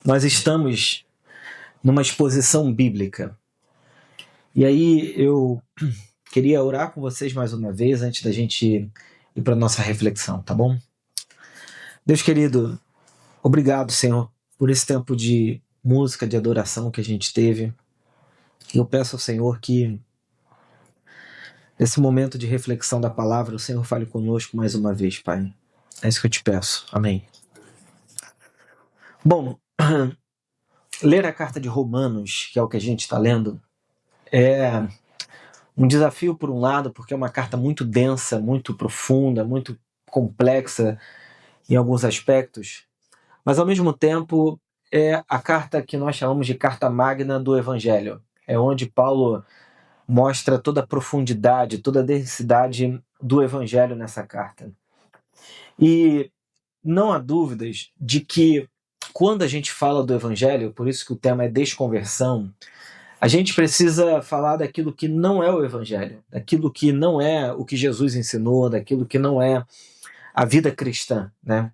Nós estamos numa exposição bíblica. E aí eu queria orar com vocês mais uma vez antes da gente ir para a nossa reflexão, tá bom? Deus querido, obrigado, Senhor, por esse tempo de música, de adoração que a gente teve. E eu peço ao Senhor que nesse momento de reflexão da palavra, o Senhor fale conosco mais uma vez, Pai. É isso que eu te peço. Amém. Bom, ler a carta de Romanos, que é o que a gente está lendo, é um desafio por um lado, porque é uma carta muito densa, muito profunda, muito complexa em alguns aspectos, mas ao mesmo tempo é a carta que nós chamamos de carta magna do Evangelho. É onde Paulo mostra toda a profundidade, toda a densidade do Evangelho nessa carta. E não há dúvidas de que quando a gente fala do Evangelho, por isso que o tema é desconversão, a gente precisa falar daquilo que não é o Evangelho, daquilo que não é o que Jesus ensinou, daquilo que não é a vida cristã, né?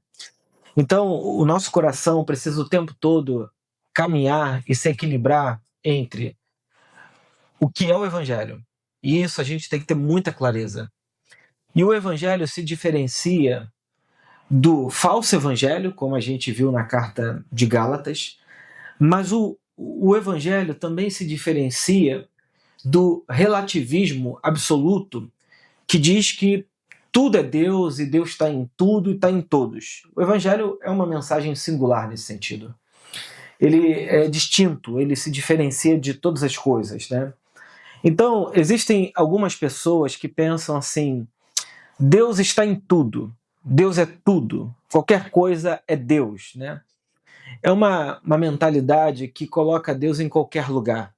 Então, o nosso coração precisa o tempo todo caminhar e se equilibrar entre o que é o Evangelho. E isso a gente tem que ter muita clareza. E o Evangelho se diferencia do falso Evangelho, como a gente viu na carta de Gálatas, mas o Evangelho também se diferencia do relativismo absoluto que diz que tudo é Deus e Deus está em tudo e está em todos. O Evangelho é uma mensagem singular nesse sentido. Ele é distinto, ele se diferencia de todas as coisas, né? Então, existem algumas pessoas que pensam assim: Deus está em tudo, Deus é tudo, qualquer coisa é Deus, né? É uma mentalidade que coloca Deus em qualquer lugar.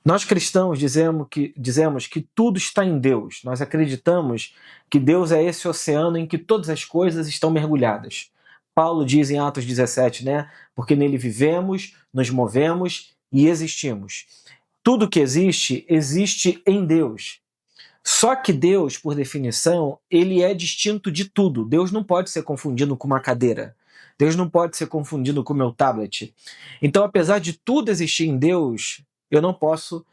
Nós cristãos dizemos que tudo está em Deus. Nós acreditamos que Deus é esse oceano em que todas as coisas estão mergulhadas. Paulo diz em Atos 17, né? Porque nele vivemos, nos movemos e existimos. Tudo que existe, existe em Deus. Só que Deus, por definição, ele é distinto de tudo. Deus não pode ser confundido com uma cadeira. Deus não pode ser confundido com o meu tablet. Então, apesar de tudo existir em Deus, eu não posso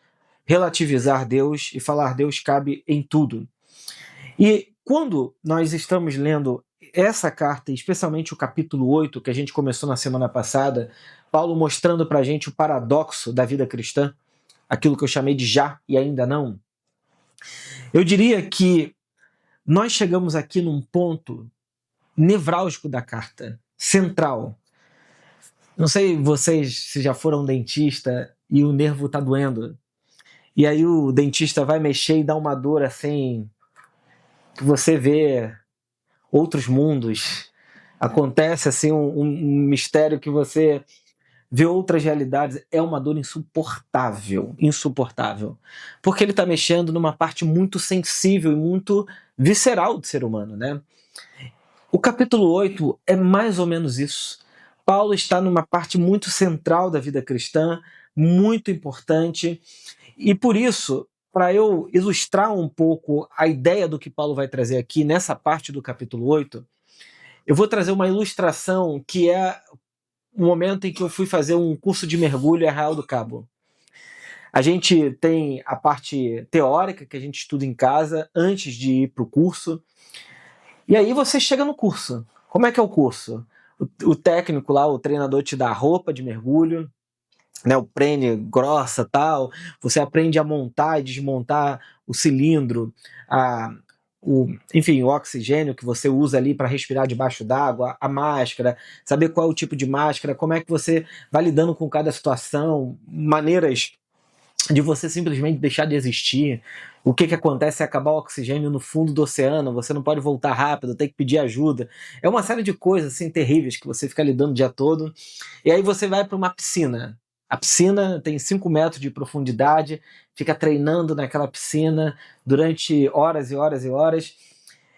relativizar Deus e falar Deus cabe em tudo. E quando nós estamos lendo essa carta, especialmente o capítulo 8, que a gente começou na semana passada, Paulo mostrando para a gente o paradoxo da vida cristã, aquilo que eu chamei de já e ainda não, eu diria que nós chegamos aqui num ponto nevrálgico da carta, central. Não sei vocês se já foram dentista e o nervo tá doendo. E aí o dentista vai mexer e dá uma dor assim, que você vê outros mundos. Acontece assim um mistério que você vê outras realidades. É uma dor insuportável, insuportável. Porque ele está mexendo numa parte muito sensível e muito visceral do ser humano, né? O capítulo 8 é mais ou menos isso. Paulo está numa parte muito central da vida cristã, muito importante, e por isso, para eu ilustrar um pouco a ideia do que Paulo vai trazer aqui nessa parte do capítulo 8, eu vou trazer uma ilustração que é o momento em que eu fui fazer um curso de mergulho em Arraial do Cabo. A gente tem a parte teórica que a gente estuda em casa antes de ir para o curso, e aí você chega no curso. Como é que é o curso? O técnico lá, o treinador te dá a roupa de mergulho, né, o prene grossa tal, você aprende a montar e desmontar o cilindro, enfim, o oxigênio que você usa ali para respirar debaixo d'água, a máscara, saber qual é o tipo de máscara, como é que você vai lidando com cada situação, maneiras de você simplesmente deixar de existir. O que acontece se acabar o oxigênio no fundo do oceano, você não pode voltar rápido, tem que pedir ajuda. É uma série de coisas assim terríveis que você fica lidando o dia todo. E aí você vai para uma piscina. A piscina tem 5 metros de profundidade, fica treinando naquela piscina durante horas e horas e horas.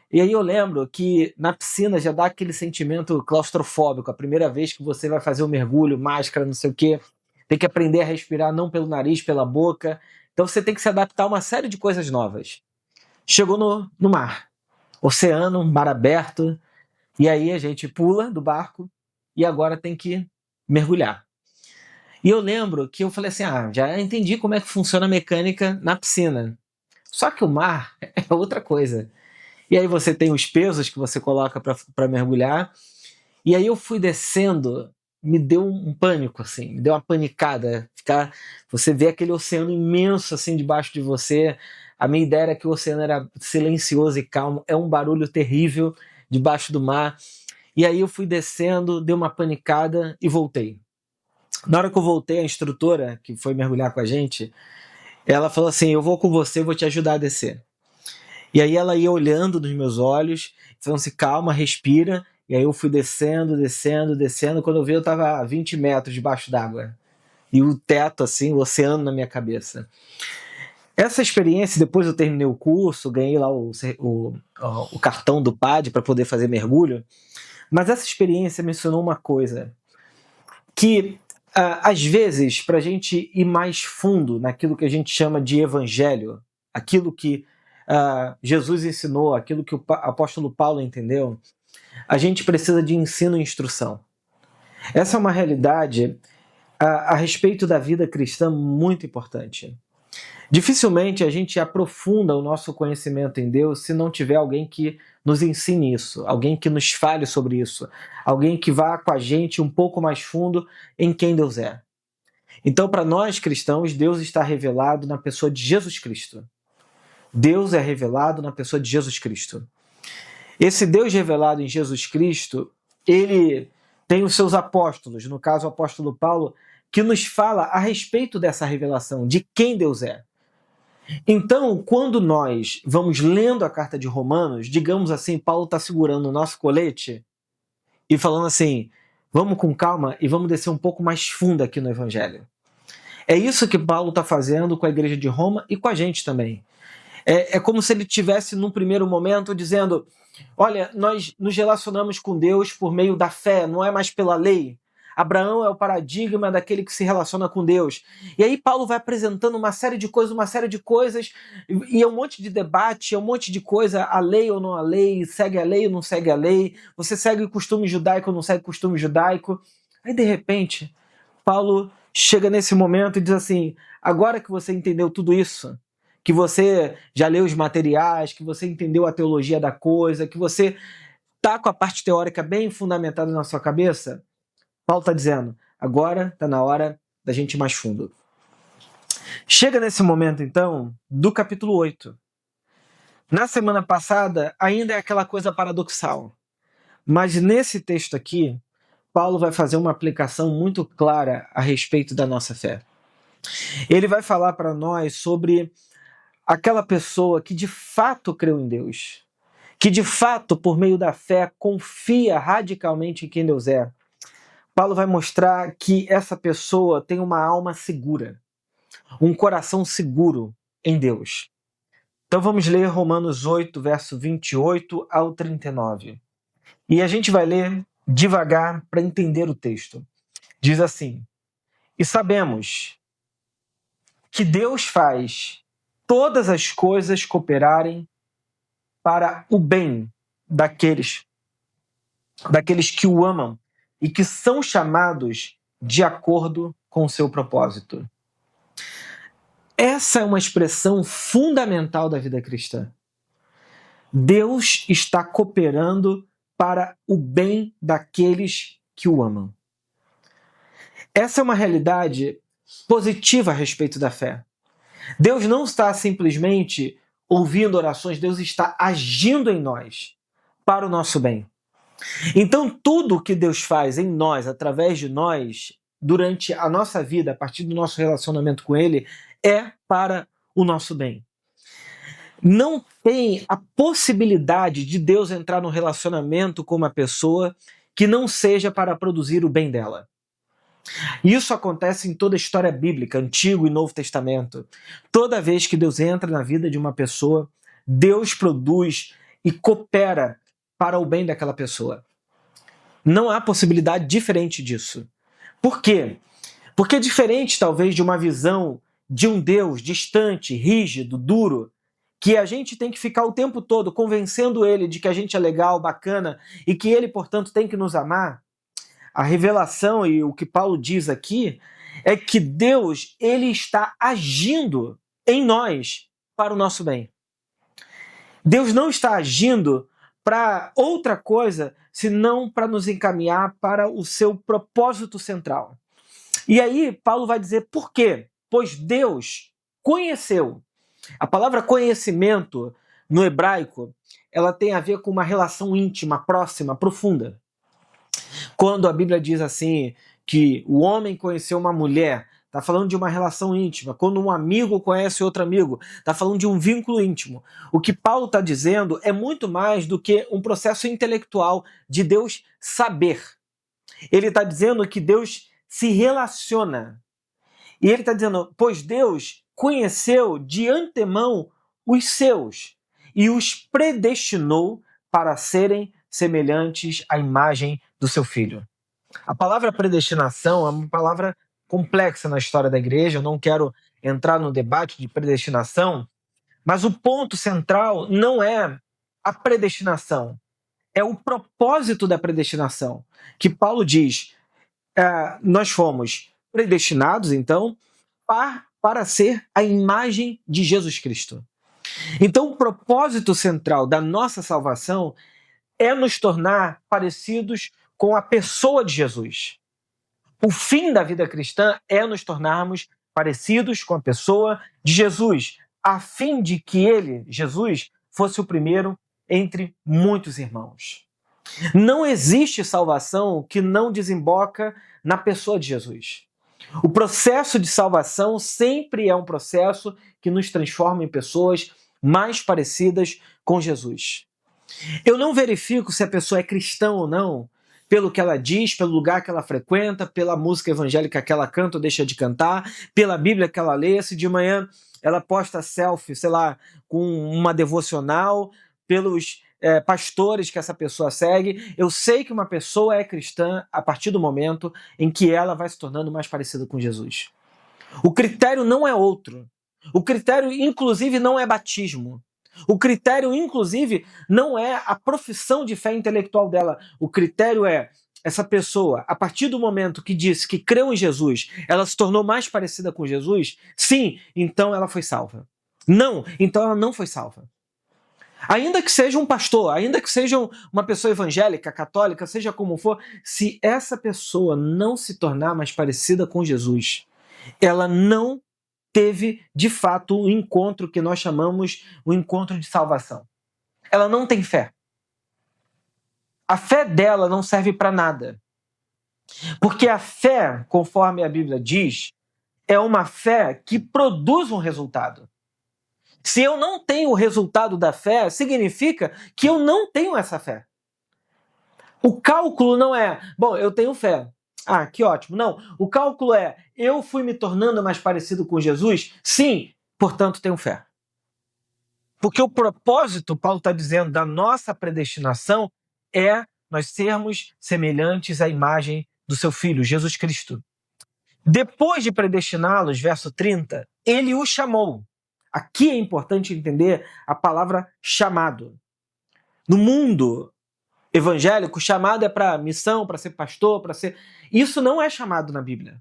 E aí eu lembro que na piscina já dá aquele sentimento claustrofóbico, a primeira vez que você vai fazer o mergulho, máscara, não sei o quê, tem que aprender a respirar não pelo nariz, pela boca. Então você tem que se adaptar a uma série de coisas novas. Chegou no mar, oceano, mar aberto, e aí a gente pula do barco e agora tem que mergulhar. E eu lembro que eu falei assim, já entendi como é que funciona a mecânica na piscina. Só que o mar é outra coisa. E aí você tem os pesos que você coloca para mergulhar. E aí eu fui descendo, me deu um pânico, assim, me deu uma panicada. Você vê aquele oceano imenso assim debaixo de você. A minha ideia era que o oceano era silencioso e calmo. É um barulho terrível debaixo do mar. E aí eu fui descendo, dei uma panicada e voltei. Na hora que eu voltei, a instrutora, que foi mergulhar com a gente, ela falou assim, eu vou com você, vou te ajudar a descer. E aí ela ia olhando nos meus olhos, falando assim, calma, respira. E aí eu fui descendo, descendo, descendo. Quando eu vi, eu estava a 20 metros debaixo d'água. E o teto, assim, o oceano na minha cabeça. Essa experiência, depois eu terminei o curso, ganhei lá o cartão do PAD para poder fazer mergulho. Mas essa experiência me ensinou uma coisa, que às vezes, para a gente ir mais fundo naquilo que a gente chama de evangelho, aquilo que Jesus ensinou, aquilo que o apóstolo Paulo entendeu, a gente precisa de ensino e instrução. Essa é uma realidade a respeito da vida cristã muito importante. Dificilmente a gente aprofunda o nosso conhecimento em Deus se não tiver alguém que nos ensine isso, alguém que nos fale sobre isso, alguém que vá com a gente um pouco mais fundo em quem Deus é. Então, para nós cristãos, Deus está revelado na pessoa de Jesus Cristo. Deus é revelado na pessoa de Jesus Cristo. Esse Deus revelado em Jesus Cristo, ele tem os seus apóstolos, no caso o apóstolo Paulo, que nos fala a respeito dessa revelação, de quem Deus é. Então, quando nós vamos lendo a carta de Romanos, digamos assim, Paulo está segurando o nosso colete e falando assim, vamos com calma e vamos descer um pouco mais fundo aqui no Evangelho. É isso que Paulo está fazendo com a igreja de Roma e com a gente também. É como se ele tivesse, num primeiro momento, dizendo, olha, nós nos relacionamos com Deus por meio da fé, não é mais pela lei. Abraão é o paradigma daquele que se relaciona com Deus. E aí Paulo vai apresentando uma série de coisas, e é um monte de debate, é um monte de coisa, a lei ou não a lei, segue a lei ou não segue a lei, você segue o costume judaico ou não segue o costume judaico. Aí, de repente, Paulo chega nesse momento e diz assim, agora que você entendeu tudo isso, que você já leu os materiais, que você entendeu a teologia da coisa, que você está com a parte teórica bem fundamentada na sua cabeça, Paulo está dizendo, agora está na hora da gente ir mais fundo. Chega nesse momento, então, do capítulo 8. Na semana passada, ainda é aquela coisa paradoxal. Mas nesse texto aqui, Paulo vai fazer uma aplicação muito clara a respeito da nossa fé. Ele vai falar para nós sobre aquela pessoa que de fato creu em Deus, que de fato, por meio da fé, confia radicalmente em quem Deus é. Paulo vai mostrar que essa pessoa tem uma alma segura, um coração seguro em Deus. Então vamos ler Romanos 8, verso 28 ao 39. E a gente vai ler devagar para entender o texto. Diz assim, e sabemos que Deus faz todas as coisas cooperarem para o bem daqueles que o amam e que são chamados de acordo com o seu propósito. Essa é uma expressão fundamental da vida cristã. Deus está cooperando para o bem daqueles que o amam. Essa é uma realidade positiva a respeito da fé. Deus não está simplesmente ouvindo orações, Deus está agindo em nós para o nosso bem. Então, tudo que Deus faz em nós, através de nós, durante a nossa vida, a partir do nosso relacionamento com Ele, é para o nosso bem. Não tem a possibilidade de Deus entrar no relacionamento com uma pessoa que não seja para produzir o bem dela. Isso acontece em toda a história bíblica, Antigo e Novo Testamento. Toda vez que Deus entra na vida de uma pessoa, Deus produz e coopera para o bem daquela pessoa. Não há possibilidade diferente disso. Por quê? Porque é diferente, talvez, de uma visão de um Deus distante, rígido, duro, que a gente tem que ficar o tempo todo convencendo ele de que a gente é legal, bacana, e que ele, portanto, tem que nos amar. a revelação e o que Paulo diz aqui é que Deus, ele está agindo em nós para o nosso bem. Deus não está agindo para outra coisa senão para nos encaminhar para o seu propósito central. E aí Paulo vai dizer por quê? Pois Deus conheceu. A palavra conhecimento no hebraico, ela tem a ver com uma relação íntima, próxima, profunda. Quando a Bíblia diz assim que o homem conheceu uma mulher, está falando de uma relação íntima. Quando um amigo conhece outro amigo, está falando de um vínculo íntimo. O que Paulo está dizendo é muito mais do que um processo intelectual de Deus saber. Ele está dizendo que Deus se relaciona. E ele está dizendo, pois Deus conheceu de antemão os seus e os predestinou para serem semelhantes à imagem do seu filho. A palavra predestinação é uma palavra complexa na história da igreja, eu não quero entrar no debate de predestinação, mas o ponto central não é a predestinação, é o propósito da predestinação, que Paulo diz, nós fomos predestinados, então, para ser a imagem de Jesus Cristo. Então, o propósito central da nossa salvação é nos tornar parecidos com a pessoa de Jesus. O fim da vida cristã é nos tornarmos parecidos com a pessoa de Jesus, a fim de que ele, Jesus, fosse o primeiro entre muitos irmãos. Não existe salvação que não desemboca na pessoa de Jesus. O processo de salvação sempre é um processo que nos transforma em pessoas mais parecidas com Jesus. Eu não verifico se a pessoa é cristã ou não pelo que ela diz, pelo lugar que ela frequenta, pela música evangélica que ela canta ou deixa de cantar, pela Bíblia que ela lê, se de manhã ela posta selfie, sei lá, com uma devocional, pelos pastores que essa pessoa segue. Eu sei que uma pessoa é cristã a partir do momento em que ela vai se tornando mais parecida com Jesus. O critério não é outro. O critério, inclusive, não é batismo. O critério, inclusive, não é a profissão de fé intelectual dela. O critério é essa pessoa, a partir do momento que disse que creu em Jesus, ela se tornou mais parecida com Jesus? Sim, então ela foi salva. Não, então ela não foi salva. Ainda que seja um pastor, ainda que seja uma pessoa evangélica, católica, seja como for, se essa pessoa não se tornar mais parecida com Jesus, ela não teve, de fato, um encontro que nós chamamos o encontro de salvação. Ela não tem fé. A fé dela não serve para nada. Porque a fé, conforme a Bíblia diz, é uma fé que produz um resultado. Se eu não tenho o resultado da fé, significa que eu não tenho essa fé. O cálculo não é, bom, eu tenho fé. Ah, que ótimo. Não, o cálculo é, eu fui me tornando mais parecido com Jesus? Sim, portanto tenho fé. Porque o propósito, Paulo está dizendo, da nossa predestinação é nós sermos semelhantes à imagem do seu Filho, Jesus Cristo. Depois de predestiná-los, verso 30, ele o chamou. Aqui é importante entender a palavra chamado. No mundo evangélico, chamado é para missão, para ser pastor, para ser... Isso não é chamado na Bíblia.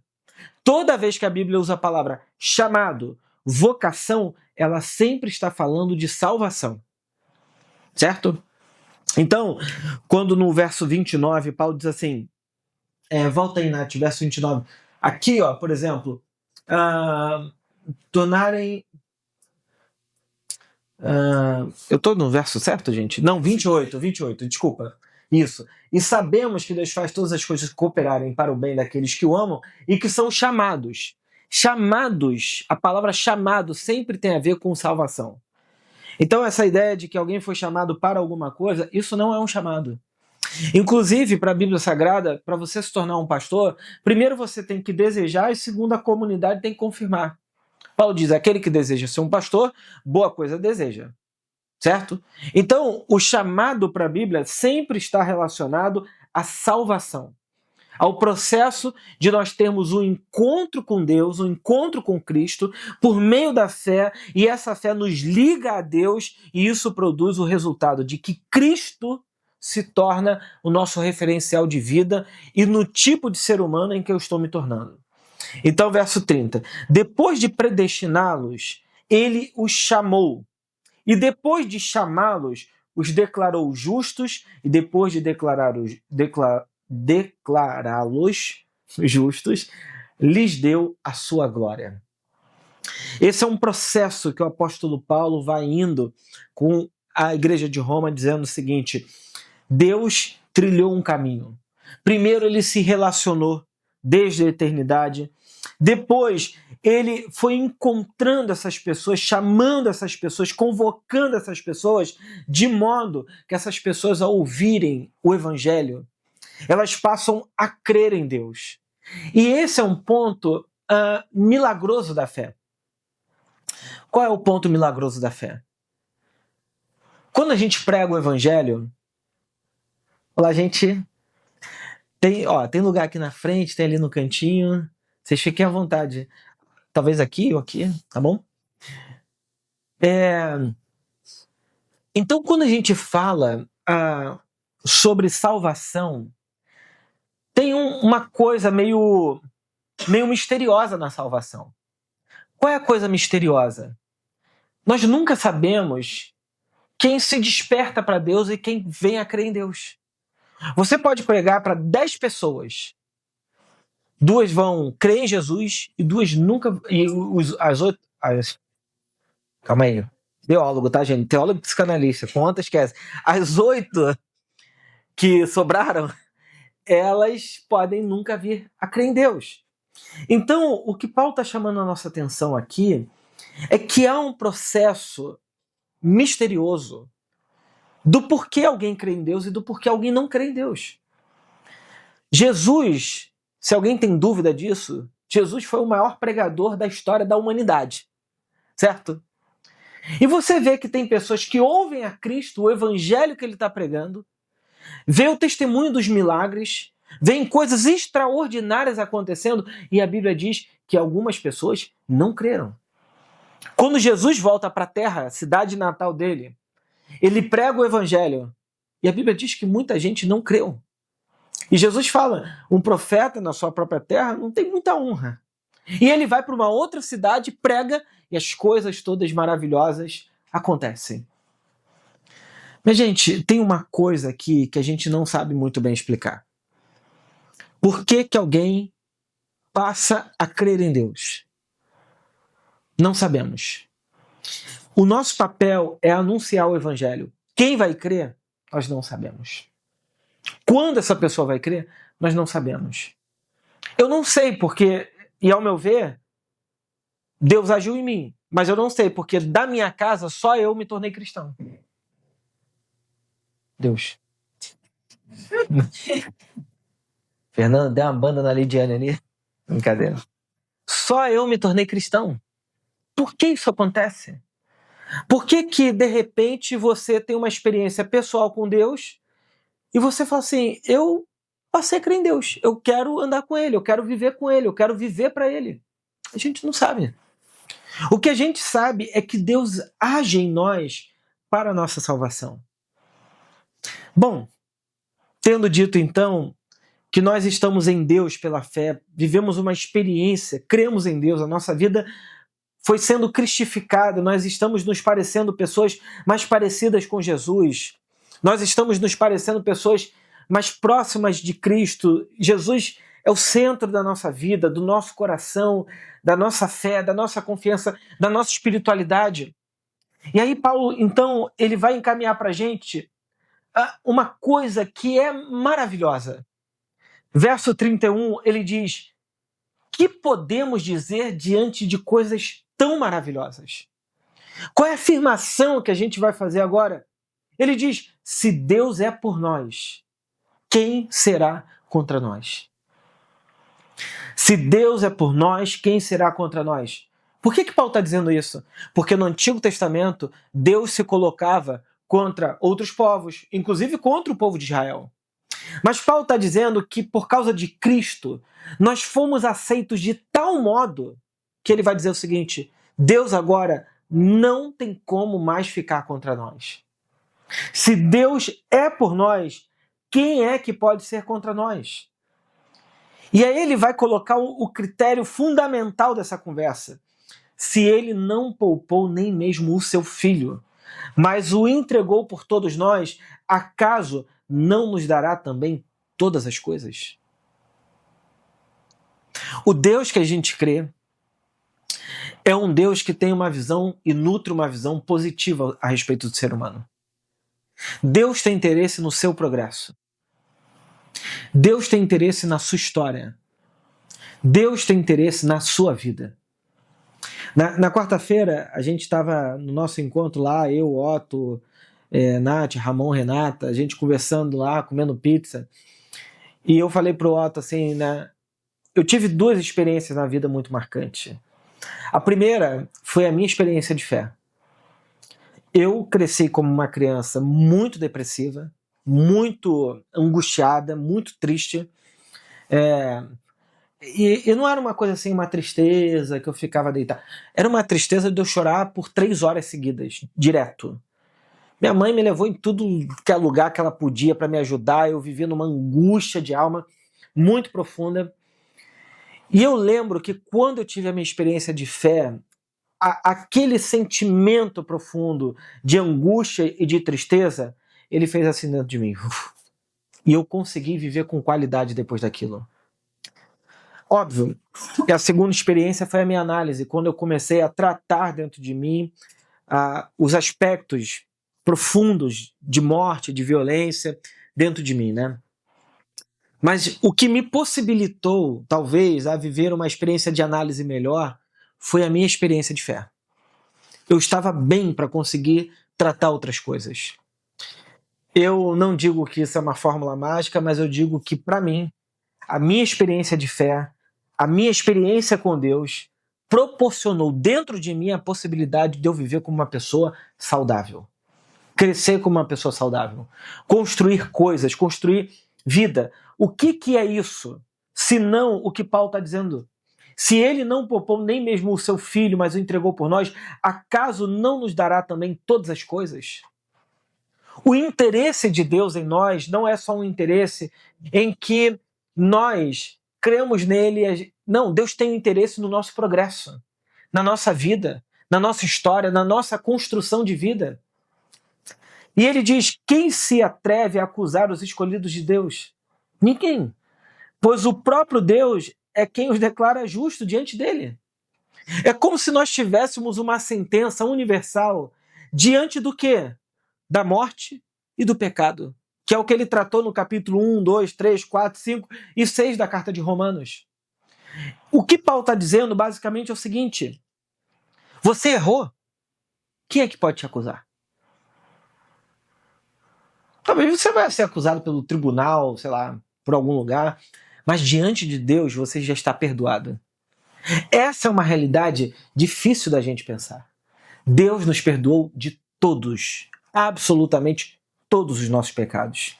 Toda vez que a Bíblia usa a palavra chamado, vocação, ela sempre está falando de salvação. Certo? Então, quando no verso 29, Paulo diz assim, volta aí, Nath, verso 29. Aqui, ó, por exemplo, tornarem... eu estou no verso certo, gente? Não, 28, desculpa. Isso. E sabemos que Deus faz todas as coisas cooperarem para o bem daqueles que o amam e que são chamados. Chamados, a palavra chamado sempre tem a ver com salvação. Então essa ideia de que alguém foi chamado para alguma coisa, isso não é um chamado. Inclusive, para a Bíblia Sagrada, para você se tornar um pastor, primeiro você tem que desejar e segundo a comunidade tem que confirmar. Paulo diz, aquele que deseja ser um pastor, boa coisa deseja. Certo? Então, o chamado para a Bíblia sempre está relacionado à salvação. Ao processo de nós termos um encontro com Deus, um encontro com Cristo, por meio da fé, e essa fé nos liga a Deus, e isso produz o resultado de que Cristo se torna o nosso referencial de vida e no tipo de ser humano em que eu estou me tornando. Então, verso 30. Depois de predestiná-los, ele os chamou. E depois de chamá-los, os declarou justos. E depois de declará-los justos, lhes deu a sua glória. Esse é um processo que o apóstolo Paulo vai indo com a igreja de Roma, dizendo o seguinte: Deus trilhou um caminho. Primeiro ele se relacionou desde a eternidade. Depois ele foi encontrando essas pessoas, chamando essas pessoas, convocando essas pessoas, de modo que essas pessoas, ao ouvirem o evangelho, elas passam a crer em Deus. E esse é um ponto milagroso da fé. Qual é o ponto milagroso da fé? Quando a gente prega o evangelho, a gente tem lugar aqui na frente, tem ali no cantinho. Vocês fiquem à vontade. Talvez aqui ou aqui, tá bom? Então, quando a gente fala sobre salvação, tem uma coisa meio misteriosa na salvação. Qual é a coisa misteriosa? Nós nunca sabemos quem se desperta para Deus e quem vem a crer em Deus. Você pode pregar para 10 pessoas. 2 vão crer em Jesus e 2 nunca... as outras... Calma aí. Teólogo, tá, gente? Teólogo e psicanalista. Conta, esquece. As 8 que sobraram, elas podem nunca vir a crer em Deus. Então, o que Paulo está chamando a nossa atenção aqui é que há um processo misterioso do porquê alguém crê em Deus e do porquê alguém não crê em Deus. Jesus, se alguém tem dúvida disso, Jesus foi o maior pregador da história da humanidade, certo? E você vê que tem pessoas que ouvem a Cristo, o evangelho que ele está pregando, vê o testemunho dos milagres, vêem coisas extraordinárias acontecendo, e a Bíblia diz que algumas pessoas não creram. Quando Jesus volta para a terra, a cidade natal dele, ele prega o evangelho, e a Bíblia diz que muita gente não creu. E Jesus fala, um profeta na sua própria terra não tem muita honra. E ele vai para uma outra cidade, prega, e as coisas todas maravilhosas acontecem. Mas, gente, tem uma coisa aqui que a gente não sabe muito bem explicar. Por que alguém passa a crer em Deus? Não sabemos. O nosso papel é anunciar o evangelho. Quem vai crer, nós não sabemos. Quando essa pessoa vai crer, nós não sabemos. Eu não sei porque, e ao meu ver, Deus agiu em mim. Mas eu não sei porque da minha casa só eu me tornei cristão. Deus. Fernando, deu uma banda na Lidiane ali. Brincadeira. Só eu me tornei cristão. Por que isso acontece? Por que de repente você tem uma experiência pessoal com Deus e você fala assim, eu passei a crer em Deus, eu quero andar com Ele, eu quero viver com Ele, eu quero viver para Ele? A gente não sabe. O que a gente sabe é que Deus age em nós para a nossa salvação. Bom, tendo dito então que nós estamos em Deus pela fé, vivemos uma experiência, cremos em Deus, a nossa vida foi sendo cristificada, nós estamos nos parecendo pessoas mais parecidas com Jesus, nós estamos nos parecendo pessoas mais próximas de Cristo. Jesus é o centro da nossa vida, do nosso coração, da nossa fé, da nossa confiança, da nossa espiritualidade. E aí Paulo, então, ele vai encaminhar para a gente uma coisa que é maravilhosa. Verso 31, ele diz, que podemos dizer diante de coisas tão maravilhosas? Qual é a afirmação que a gente vai fazer agora? Ele diz, se Deus é por nós, quem será contra nós? Se Deus é por nós, quem será contra nós? Por que Paulo está dizendo isso? Porque no Antigo Testamento, Deus se colocava contra outros povos, inclusive contra o povo de Israel. Mas Paulo está dizendo que por causa de Cristo, nós fomos aceitos de tal modo que ele vai dizer o seguinte, Deus agora não tem como mais ficar contra nós. Se Deus é por nós, quem é que pode ser contra nós? E aí ele vai colocar o critério fundamental dessa conversa. Se ele não poupou nem mesmo o seu filho, mas o entregou por todos nós, acaso não nos dará também todas as coisas? O Deus que a gente crê é um Deus que tem uma visão e nutre uma visão positiva a respeito do ser humano. Deus tem interesse no seu progresso. Deus tem interesse na sua história. Deus tem interesse na sua vida. Na quarta-feira, a gente estava no nosso encontro lá, eu, Otto, Nath, Ramon, Renata, a gente conversando lá, comendo pizza. E eu falei pro Otto assim, né? Eu tive duas experiências na vida muito marcantes. A primeira foi a minha experiência de fé. Eu cresci como uma criança muito depressiva, muito angustiada, muito triste. E não era uma coisa assim, uma tristeza que eu ficava deitado. Era uma tristeza de eu chorar por 3 horas seguidas, direto. Minha mãe me levou em tudo que é lugar que ela podia para me ajudar. Eu vivia numa angústia de alma muito profunda. E eu lembro que quando eu tive a minha experiência de fé, aquele sentimento profundo de angústia e de tristeza, ele fez assim dentro de mim. E eu consegui viver com qualidade depois daquilo. Óbvio que a segunda experiência foi a minha análise, quando eu comecei a tratar dentro de mim os aspectos profundos de morte, de violência dentro de mim, né? Mas o que me possibilitou, talvez, a viver uma experiência de análise melhor foi a minha experiência de fé. Eu estava bem para conseguir tratar outras coisas. Eu não digo que isso é uma fórmula mágica, mas eu digo que, para mim, a minha experiência de fé, a minha experiência com Deus, proporcionou dentro de mim a possibilidade de eu viver como uma pessoa saudável. Crescer como uma pessoa saudável. Construir coisas, construir vida. O que é isso? Se não o que Paulo está dizendo. Se ele não poupou nem mesmo o seu filho, mas o entregou por nós, acaso não nos dará também todas as coisas? O interesse de Deus em nós não é só um interesse em que nós cremos nele. Não, Deus tem um interesse no nosso progresso, na nossa vida, na nossa história, na nossa construção de vida. E ele diz: quem se atreve a acusar os escolhidos de Deus? Ninguém. Pois o próprio Deus é quem os declara justos diante dele. É como se nós tivéssemos uma sentença universal diante do quê? Da morte e do pecado, que é o que ele tratou no capítulo 1, 2, 3, 4, 5 e 6 da carta de Romanos. O que Paulo está dizendo basicamente é o seguinte: você errou, quem é que pode te acusar? Talvez você vai ser acusado pelo tribunal, sei lá, por algum lugar, mas diante de Deus você já está perdoado. Essa é uma realidade difícil da gente pensar. Deus nos perdoou de todos, absolutamente todos os nossos pecados.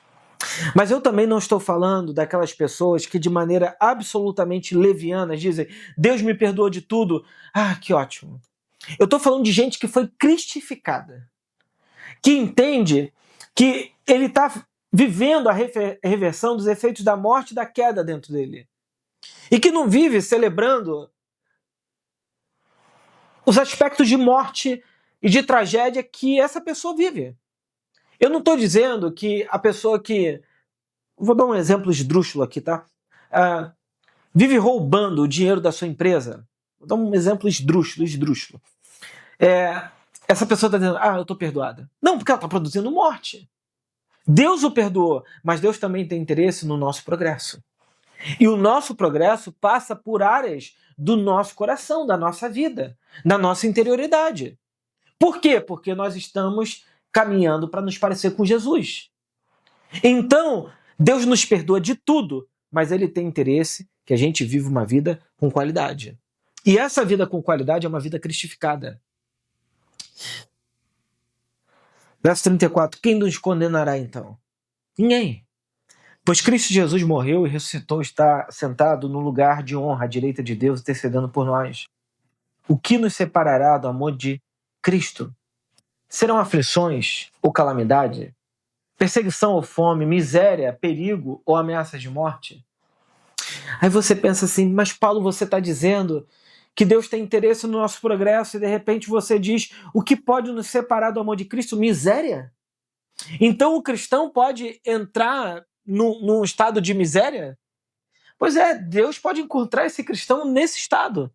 Mas eu também não estou falando daquelas pessoas que de maneira absolutamente leviana dizem: Deus me perdoou de tudo. Ah, que ótimo. Eu estou falando de gente que foi cristificada, que entende que ele está vivendo a reversão dos efeitos da morte e da queda dentro dele. E que não vive celebrando os aspectos de morte e de tragédia que essa pessoa vive. Eu não estou dizendo que a pessoa que... Vou dar um exemplo esdrúxulo aqui, tá? Vive roubando o dinheiro da sua empresa. Vou dar um exemplo esdrúxulo. Essa pessoa está dizendo: eu estou perdoada. Não, porque ela está produzindo morte. Deus o perdoou, mas Deus também tem interesse no nosso progresso. E o nosso progresso passa por áreas do nosso coração, da nossa vida, da nossa interioridade. Por quê? Porque nós estamos caminhando para nos parecer com Jesus. Então, Deus nos perdoa de tudo, mas Ele tem interesse que a gente viva uma vida com qualidade. E essa vida com qualidade é uma vida cristificada. Verso 34. Quem nos condenará então? Ninguém. Pois Cristo Jesus morreu e ressuscitou, está sentado no lugar de honra à direita de Deus, intercedendo por nós. O que nos separará do amor de Cristo? Serão aflições ou calamidade? Perseguição ou fome? Miséria, perigo ou ameaças de morte? Aí você pensa assim, mas Paulo, você está dizendo que Deus tem interesse no nosso progresso e de repente você diz, o que pode nos separar do amor de Cristo? Miséria? Então o cristão pode entrar num estado de miséria? Pois é, Deus pode encontrar esse cristão nesse estado.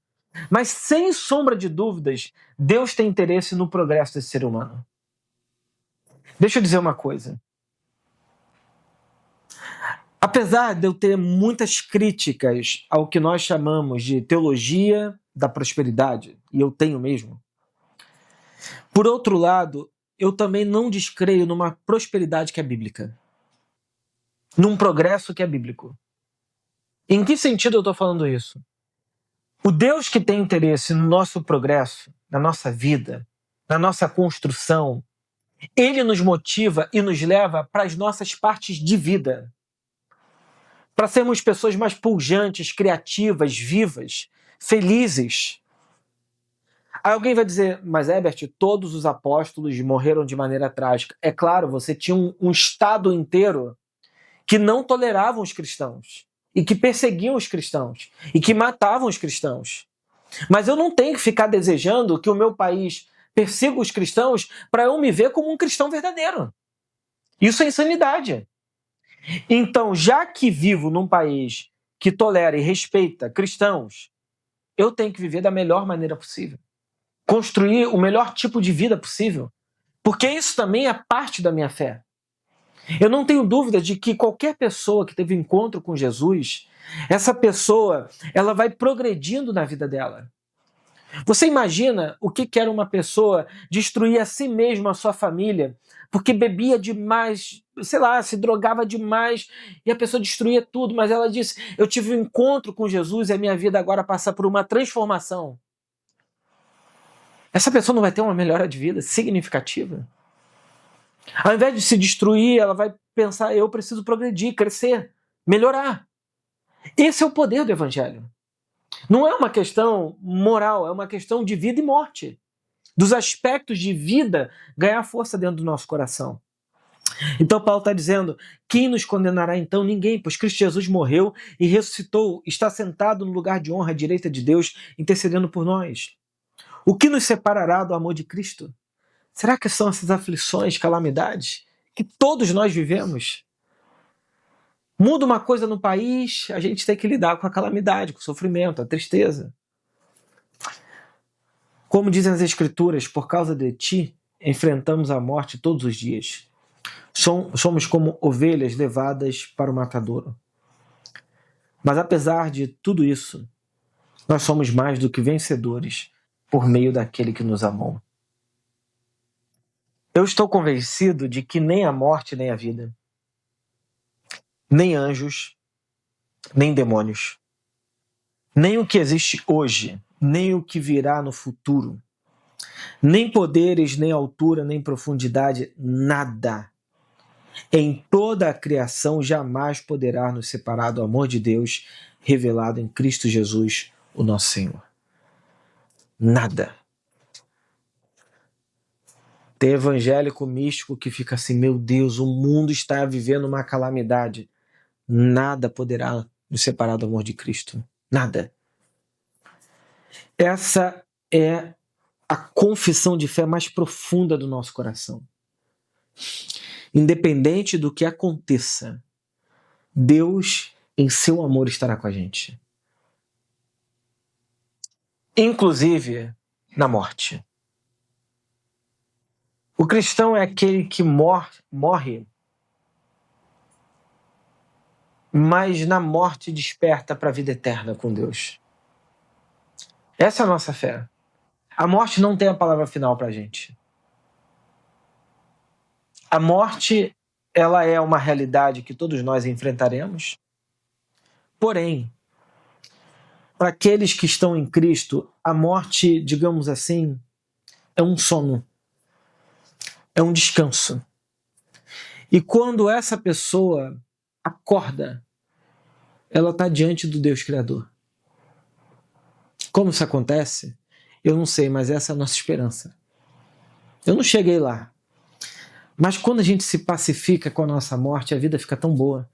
Mas sem sombra de dúvidas, Deus tem interesse no progresso desse ser humano. Deixa eu dizer uma coisa. Apesar de eu ter muitas críticas ao que nós chamamos de teologia da prosperidade, e eu tenho mesmo, por outro lado, eu também não descreio numa prosperidade que é bíblica, num progresso que é bíblico. Em que sentido eu estou falando isso? O Deus que tem interesse no nosso progresso, na nossa vida, na nossa construção, ele nos motiva e nos leva para as nossas partes de vida. Para sermos pessoas mais pujantes, criativas, vivas, felizes. Aí alguém vai dizer, mas Herbert, todos os apóstolos morreram de maneira trágica. É claro, você tinha um estado inteiro que não toleravam os cristãos, e que perseguiam os cristãos, e que matavam os cristãos. Mas eu não tenho que ficar desejando que o meu país persiga os cristãos para eu me ver como um cristão verdadeiro. Isso é insanidade. Então, já que vivo num país que tolera e respeita cristãos, eu tenho que viver da melhor maneira possível. Construir o melhor tipo de vida possível. Porque isso também é parte da minha fé. Eu não tenho dúvida de que qualquer pessoa que teve encontro com Jesus, essa pessoa, ela vai progredindo na vida dela. Você imagina o que era uma pessoa destruir a si mesma, a sua família, porque bebia demais, sei lá, se drogava demais, e a pessoa destruía tudo, mas ela disse, eu tive um encontro com Jesus e a minha vida agora passa por uma transformação. Essa pessoa não vai ter uma melhora de vida significativa? Ao invés de se destruir, ela vai pensar, eu preciso progredir, crescer, melhorar. Esse é o poder do Evangelho. Não é uma questão moral, é uma questão de vida e morte. Dos aspectos de vida ganhar força dentro do nosso coração. Então Paulo está dizendo, quem nos condenará então? Ninguém, pois Cristo Jesus morreu e ressuscitou, está sentado no lugar de honra à direita de Deus, intercedendo por nós. O que nos separará do amor de Cristo? Será que são essas aflições, calamidades que todos nós vivemos? Muda uma coisa no país, a gente tem que lidar com a calamidade, com o sofrimento, a tristeza. Como dizem as Escrituras, por causa de ti, enfrentamos a morte todos os dias. Somos como ovelhas levadas para o matadouro. Mas apesar de tudo isso, nós somos mais do que vencedores por meio daquele que nos amou. Eu estou convencido de que nem a morte nem a vida, nem anjos, nem demônios, nem o que existe hoje, nem o que virá no futuro, nem poderes, nem altura, nem profundidade, nada em toda a criação jamais poderá nos separar do amor de Deus revelado em Cristo Jesus, o nosso Senhor. Nada. Tem evangélico místico que fica assim, meu Deus, o mundo está vivendo uma calamidade. Nada poderá nos separar do amor de Cristo. Nada. Essa é a confissão de fé mais profunda do nosso coração. Independente do que aconteça, Deus, em seu amor, estará com a gente. Inclusive na morte. O cristão é aquele que morre, mas na morte desperta para a vida eterna com Deus. Essa é a nossa fé. A morte não tem a palavra final para a gente. A morte, ela é uma realidade que todos nós enfrentaremos. Porém, para aqueles que estão em Cristo, a morte, digamos assim, é um sono. É um descanso. E quando essa pessoa acorda, ela está diante do Deus Criador. Como isso acontece? Eu não sei, mas essa é a nossa esperança. Eu não cheguei lá. Mas quando a gente se pacifica com a nossa morte, a vida fica tão boa.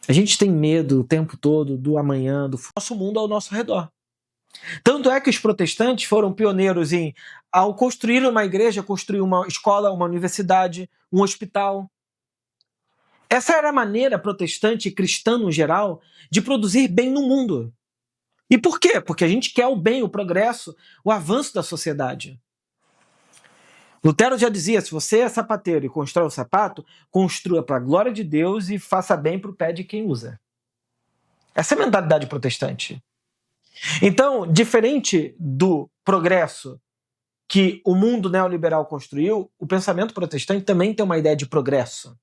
A gente tem medo o tempo todo do amanhã, do nosso mundo ao nosso redor. Tanto é que os protestantes foram pioneiros ao construir uma igreja, construir uma escola, uma universidade, um hospital. Essa era a maneira protestante e cristã no geral de produzir bem no mundo. E por quê? Porque a gente quer o bem, o progresso, o avanço da sociedade. Lutero já dizia, se você é sapateiro e constrói o sapato, construa para a glória de Deus e faça bem para o pé de quem usa. Essa é a mentalidade protestante. Então, diferente do progresso que o mundo neoliberal construiu, o pensamento protestante também tem uma ideia de progresso,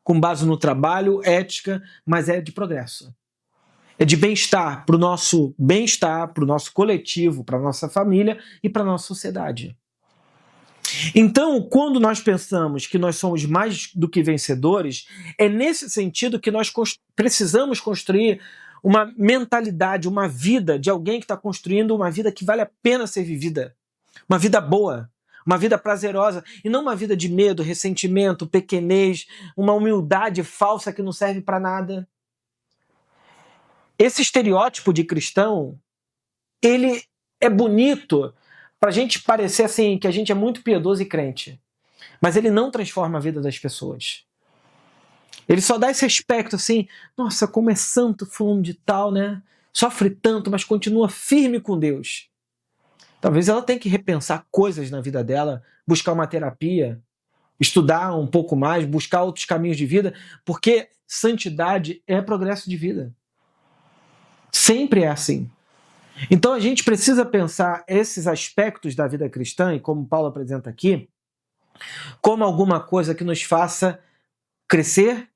com base no trabalho, ética, mas é de progresso. É de bem-estar, para o nosso bem-estar, para o nosso coletivo, para a nossa família e para a nossa sociedade. Então, quando nós pensamos que nós somos mais do que vencedores, é nesse sentido que nós precisamos construir uma mentalidade, uma vida de alguém que está construindo uma vida que vale a pena ser vivida. Uma vida boa, uma vida prazerosa, e não uma vida de medo, ressentimento, pequenez, uma humildade falsa que não serve para nada. Esse estereótipo de cristão, ele é bonito para a gente parecer assim, que a gente é muito piedoso e crente. Mas ele não transforma a vida das pessoas. Ele só dá esse aspecto assim, nossa, como é santo fulano de tal, né? Sofre tanto, mas continua firme com Deus. Talvez ela tenha que repensar coisas na vida dela, buscar uma terapia, estudar um pouco mais, buscar outros caminhos de vida, porque santidade é progresso de vida. Sempre é assim. Então a gente precisa pensar esses aspectos da vida cristã, e como Paulo apresenta aqui, como alguma coisa que nos faça crescer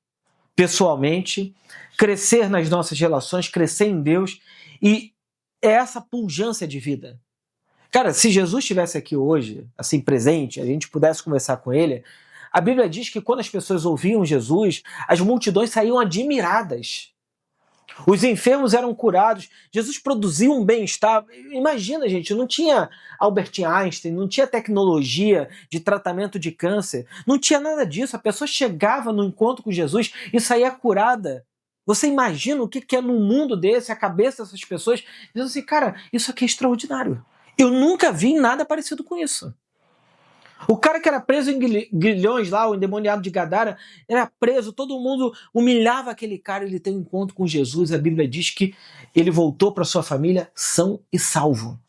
pessoalmente, crescer nas nossas relações, crescer em Deus, e é essa pujança de vida. Cara, se Jesus estivesse aqui hoje, assim, presente, a gente pudesse conversar com ele, a Bíblia diz que quando as pessoas ouviam Jesus, as multidões saíam admiradas. Os enfermos eram curados, Jesus produziu um bem-estar. Imagina, gente, não tinha Albert Einstein, não tinha tecnologia de tratamento de câncer, não tinha nada disso. A pessoa chegava no encontro com Jesus e saía curada. Você imagina o que é num mundo desse, a cabeça dessas pessoas, dizendo assim, cara, isso aqui é extraordinário. Eu nunca vi nada parecido com isso. O cara que era preso em grilhões lá, o endemoniado de Gadara, era preso, todo mundo humilhava aquele cara, ele tem um encontro com Jesus, a Bíblia diz que ele voltou para sua família são e salvo.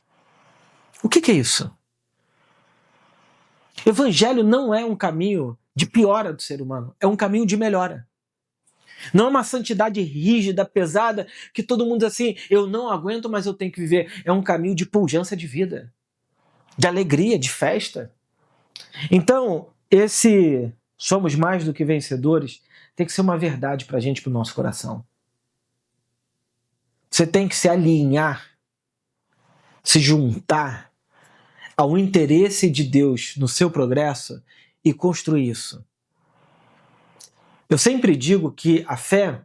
O que é isso? Evangelho não é um caminho de piora do ser humano, é um caminho de melhora. Não é uma santidade rígida, pesada, que todo mundo diz assim, eu não aguento, mas eu tenho que viver. É um caminho de pujança de vida, de alegria, de festa. Então, esse somos mais do que vencedores tem que ser uma verdade para a gente, para o nosso coração. Você tem que se alinhar, se juntar ao interesse de Deus no seu progresso e construir isso. Eu sempre digo que a fé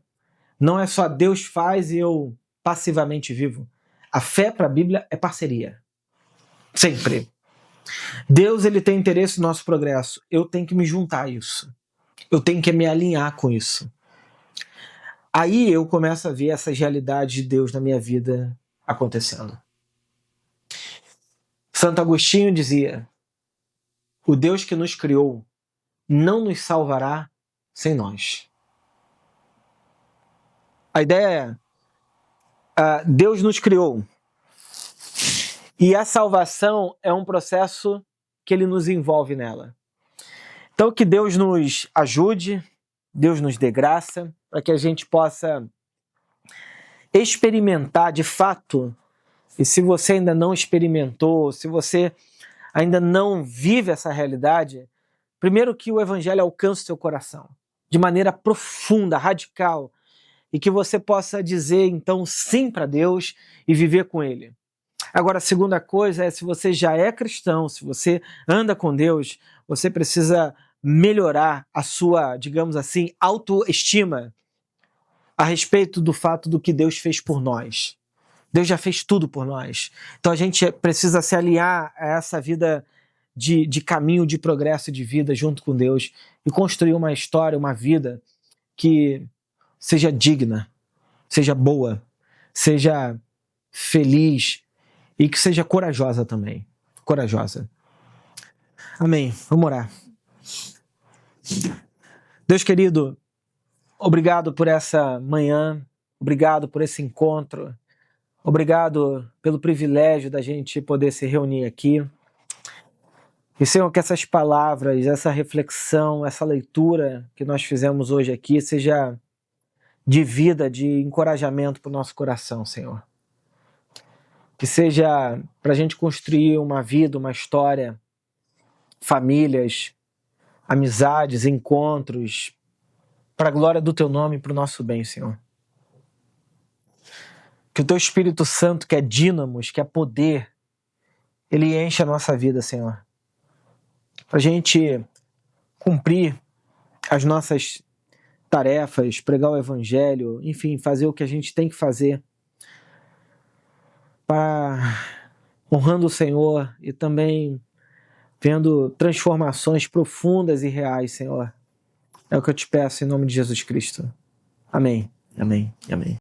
não é só Deus faz e eu passivamente vivo. A fé para a Bíblia é parceria. Sempre. Deus ele tem interesse no nosso progresso. Eu tenho que me juntar a isso. Eu tenho que me alinhar com isso. Aí eu começo a ver essas realidades de Deus na minha vida acontecendo. Santo Agostinho dizia, o Deus que nos criou não nos salvará sem nós. A ideia é, Deus nos criou. E a salvação é um processo que ele nos envolve nela. Então que Deus nos ajude, Deus nos dê graça, para que a gente possa experimentar de fato, e se você ainda não experimentou, se você ainda não vive essa realidade, primeiro que o Evangelho alcance o seu coração, de maneira profunda, radical, e que você possa dizer então sim para Deus e viver com Ele. Agora, a segunda coisa é, se você já é cristão, se você anda com Deus, você precisa melhorar a sua, digamos assim, autoestima a respeito do fato do que Deus fez por nós. Deus já fez tudo por nós. Então a gente precisa se alinhar a essa vida de caminho de progresso de vida junto com Deus e construir uma história, uma vida que seja digna, seja boa, seja feliz e que seja corajosa também. Corajosa. Amém. Vamos orar. Deus querido, obrigado por essa manhã, obrigado por esse encontro, obrigado pelo privilégio da gente poder se reunir aqui. E, Senhor, que essas palavras, essa reflexão, essa leitura que nós fizemos hoje aqui seja de vida, de encorajamento para o nosso coração, Senhor. Que seja para a gente construir uma vida, uma história, famílias, amizades, encontros, para a glória do Teu nome e para o nosso bem, Senhor. Que o Teu Espírito Santo, que é dínamos, que é poder, ele enche a nossa vida, Senhor. Para a gente cumprir as nossas tarefas, pregar o Evangelho, enfim, fazer o que a gente tem que fazer para honrando o Senhor e também vendo transformações profundas e reais, Senhor. É o que eu te peço em nome de Jesus Cristo. Amém, amém, amém.